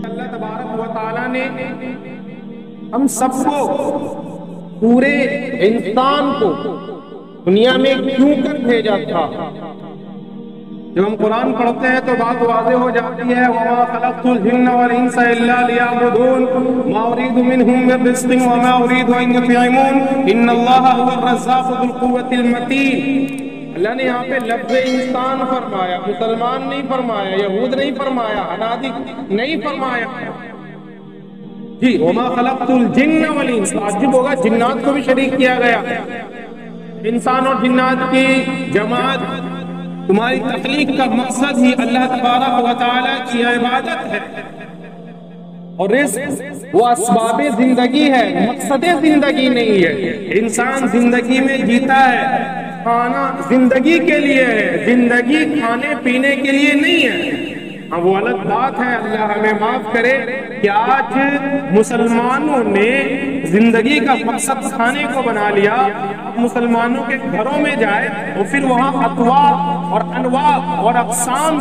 اللہ تبارک و تعالیٰ نے ہم سب کو پورے انسان کو دنیا میں کیوں کر بھیجا تھا؟ جب ہم قرآن پڑھتے ہیں تو بات واضح ہو جاتی ہے وَمَا خَلَقْتُ الْجِنَّ وَالْإِنسَ إِلَّا لِيَعْبُدُونَ مَا أُرِيدُ مِنْهُم مِّن رِّزْقٍ وَمَا أُرِيدُ أَن يُطْعِمُونِ إِنَّ اللَّهَ هُوَ الرَّزَّاقُ ذُو الْقُوَّةِ الْمَتِينُ۔ اللہ نے یہاں پہ لفظ انسان فرمایا، مسلمان نہیں فرمایا، یہود نہیں فرمایا، حنادی نہیں فرمایا۔ جی وَمَا خَلَقْتُ الْجِنَّ وَالْإِنسَ، تعجب ہوگا جنات کو بھی شریک کیا گیا۔ انسان اور جنات کی جماعت، تمہاری تخلیق کا مقصد ہی اللہ تبارک و تعالیٰ کی عبادت ہے، اور رزق وہ اسباب زندگی ہے، مقصد زندگی نہیں ہے۔ انسان زندگی میں جیتا ہے، کھانا زندگی کے لیے ہے، زندگی کھانے پینے کے لیے نہیں ہے۔ اب وہ الگ بات ہے، اللہ ہمیں معاف کرے کہ آج مسلمانوں نے زندگی کا مقصد کھانے کو بنا لیا۔ اب مسلمانوں کے گھروں میں جائے اور پھر وہاں اطوار اور انواع اور اقسام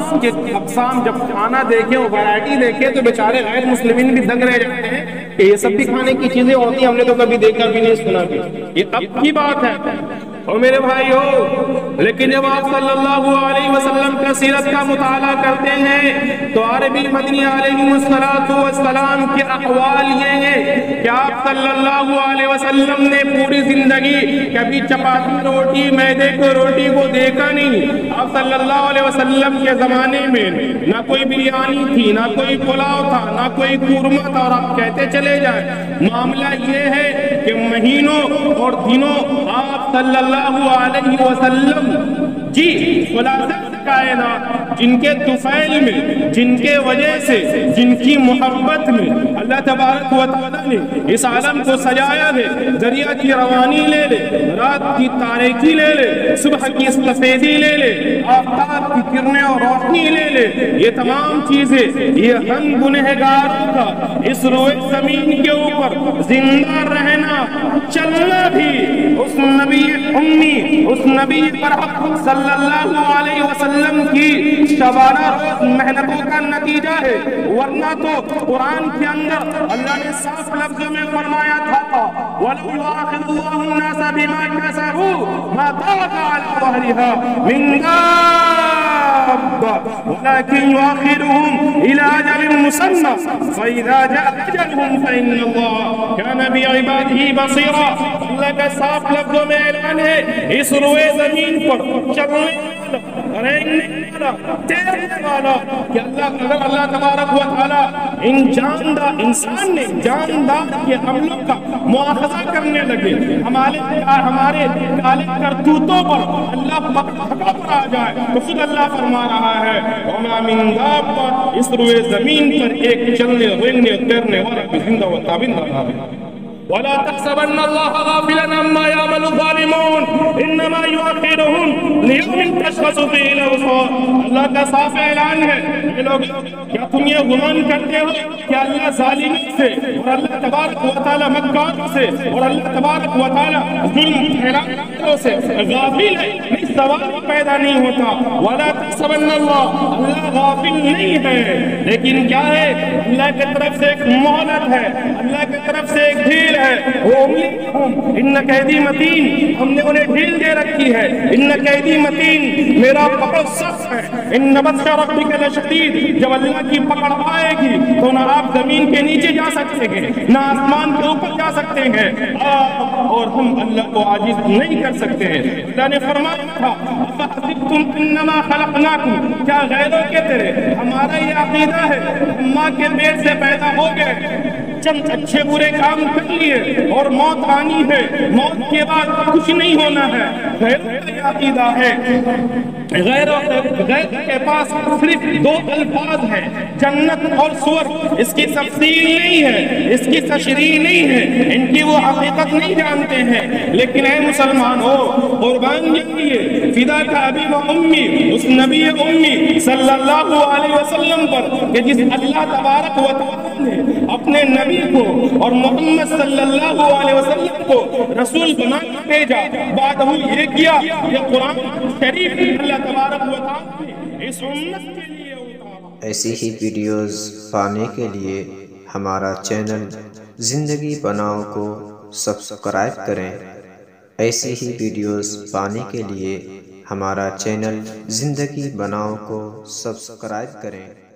جب کھانا دیکھیں اور ویرائٹی دیکھیں تو بیچارے غیر مسلمین بھی دنگ رہ جاتے ہیں کہ یہ سب بھی کھانے کی چیزیں ہوتی ہیں، ہم نے تو کبھی دیکھا بھی نہیں، سنا بھی۔ یہ اب کی بات ہے اور میرے بھائی ہو، لیکن جب آپ صلی اللہ علیہ وسلم کا سیرت کا مطالعہ کرتے ہیں تو عربی مدنی علیہ السلام کے احوال یہ ہیں کہ آپ صلی اللہ علیہ وسلم نے پوری زندگی کبھی چپاتی روٹی، میدے کو روٹی کو دیکھا نہیں۔ آپ صلی اللہ علیہ وسلم کے زمانے میں نہ کوئی بریانی تھی، نہ کوئی پلاؤ تھا، نہ کوئی قورمہ تھا، اور آپ کہتے چلے جائیں۔ معاملہ یہ ہے کہ مہینوں اور دنوں آپ صلی اللہ علیہ وسلم جی خلاصہ کائنات، جن کے طفیل میں، جن کے وجہ سے، جن کی محبت میں اللہ تبارک و تعالیٰ نے اس عالم کو سجایا ہے۔ دریا کی روانی لے لے، رات کی تاریکی لے لے، صبح کی سفیدی لے لے، آفتاب کی کرنیں اور روشنی لے لے، یہ تمام چیزیں یہ ہم گنہگاروں کا اس روئے زمین کے اوپر زندہ رہنا، چلنا بھی اس نبی امی، اس نبی برحق صلی اللہ علیہ وسلم کی شبانہ روز محنتوں کا نتیجہ ہے۔ ورنہ تو قرآن کے اندر اللہ نے صاف لفظوں میں فرمایا تھا وَلَوْ يُؤَاخِذُ اللَّهُ النَّاسَ بِمَا كَسَبُوا مَا تَرَكَ عَلَىٰ ظَهْرِهَا مِن دَابَّةٍ وَلَٰكِن يُؤَخِّرُهُمْ إِلَىٰ أَجَلٍ مُّسَمًّى فَإِذَا جَاءَ أَجَلُهُمْ فَإِنَّ اللَّهَ كَانَ بِعِبَادِهِ بَصِيرًا۔ اللہ کا صاف لفظوں میں اعلان ہے، اس روئے زمین پر چلنے والا، رہنے والا، تیرنے والا کہ اگر اللہ تبارک و تعالیٰ ان جاندار انسان نے جاندار کے عملوں کا مواخذہ کرنے لگے، ہمارے کالے کرتوتوں پر اللہ پکڑ پر آ جائے تو خود اللہ فرما رہا ہے وَمَا مِن دَابَّةٍ، اس روئے زمین پر ایک چلنے، رہنے، تیرنے والا بھی زندہ و تابندہ رہا ہے۔ وَلَا تَحْسَبَنَّ اللَّهَ غَافِلًا عَمَّا يَعْمَلُ الظَّالِمُونَ إِنَّمَا يُؤَخِّرُهُمْ لِيَوْمٍ تَشْخَصُ فِيهِ الْأَبْصَارُ۔ اللہ کا صاف اعلان ہے، یہ لوگ کیا تم یہ گمان کرتے ہو کہ اللہ ظالموں سے اور اللہ تبارک و تعالیٰ مکاروں سے اور اللہ تبارک و تعالیٰ ظلم پھیلانے والوں سے غافل ہے؟ نہیں، سوال پیدا نہیں ہوتا۔ وَلَا تَحْسَبَنَّ اللَّهَ، اللہ غافل نہیں ہے، لیکن کیا ہے، اللہ کی طرف سے ایک مہلت ہے، اللہ کی طرف سے ایک ڈھیل ہے۔ ان قیدی متین، ہم نے انہیں ڈھیل دے رکھی ہے۔ ان قیدی متین، میرا پکڑ سخت ہے۔ ان بطش ربک لشدید، جب اللہ کی پکڑ آئے گی تو نہ آپ زمین کے نیچے جا سکتے ہیں نہ آسمان کے اوپر جا سکتے ہیں، اور ہم اللہ کو عاجز نہیں کر سکتے ہیں۔ اللہ نے فرمایا تھا افحسبتم انما خلقناکم، کیا غیروں کے طرح ہمارا یہ عقیدہ ہے ماں کے پیٹ سے پیدا ہو گئے، چند اچھے برے کام کر لیے اور موت آنی ہے، موت کے بعد کچھ نہیں ہونا ہے۔ غیروں کا یہ عقیدہ ہے، غیر کے پاس صرف دو الفاظ ہیں، جنت اور سور، اس کی تفصیل نہیں ہے، اس کی تشریح نہیں ہے، ان کی وہ حقیقت نہیں جانتے ہیں۔ لیکن اے مسلمان ہو، قربان جائیے فدا کا ابی و امی، اس نبی امی صلی اللہ علیہ وسلم پر کہ جس اللہ تبارک و تعالیٰ نے اپنے نبی کو اور محمد صلی اللہ علیہ وسلم کو رسول بنا کر بھیجا، بعد وہ یہ کیا، یہ قرآن شریف اللہ تبارک و تعالیٰ نے اس امت کے لیے اتارا۔ ایسی ہی ویڈیوز پانے کے لیے ہمارا چینل زندگی بناؤ کو سبسکرائب کریں۔ ایسی ہی ویڈیوز پانے کے لیے ہمارا چینل زندگی بناؤ کو سبسکرائب کریں۔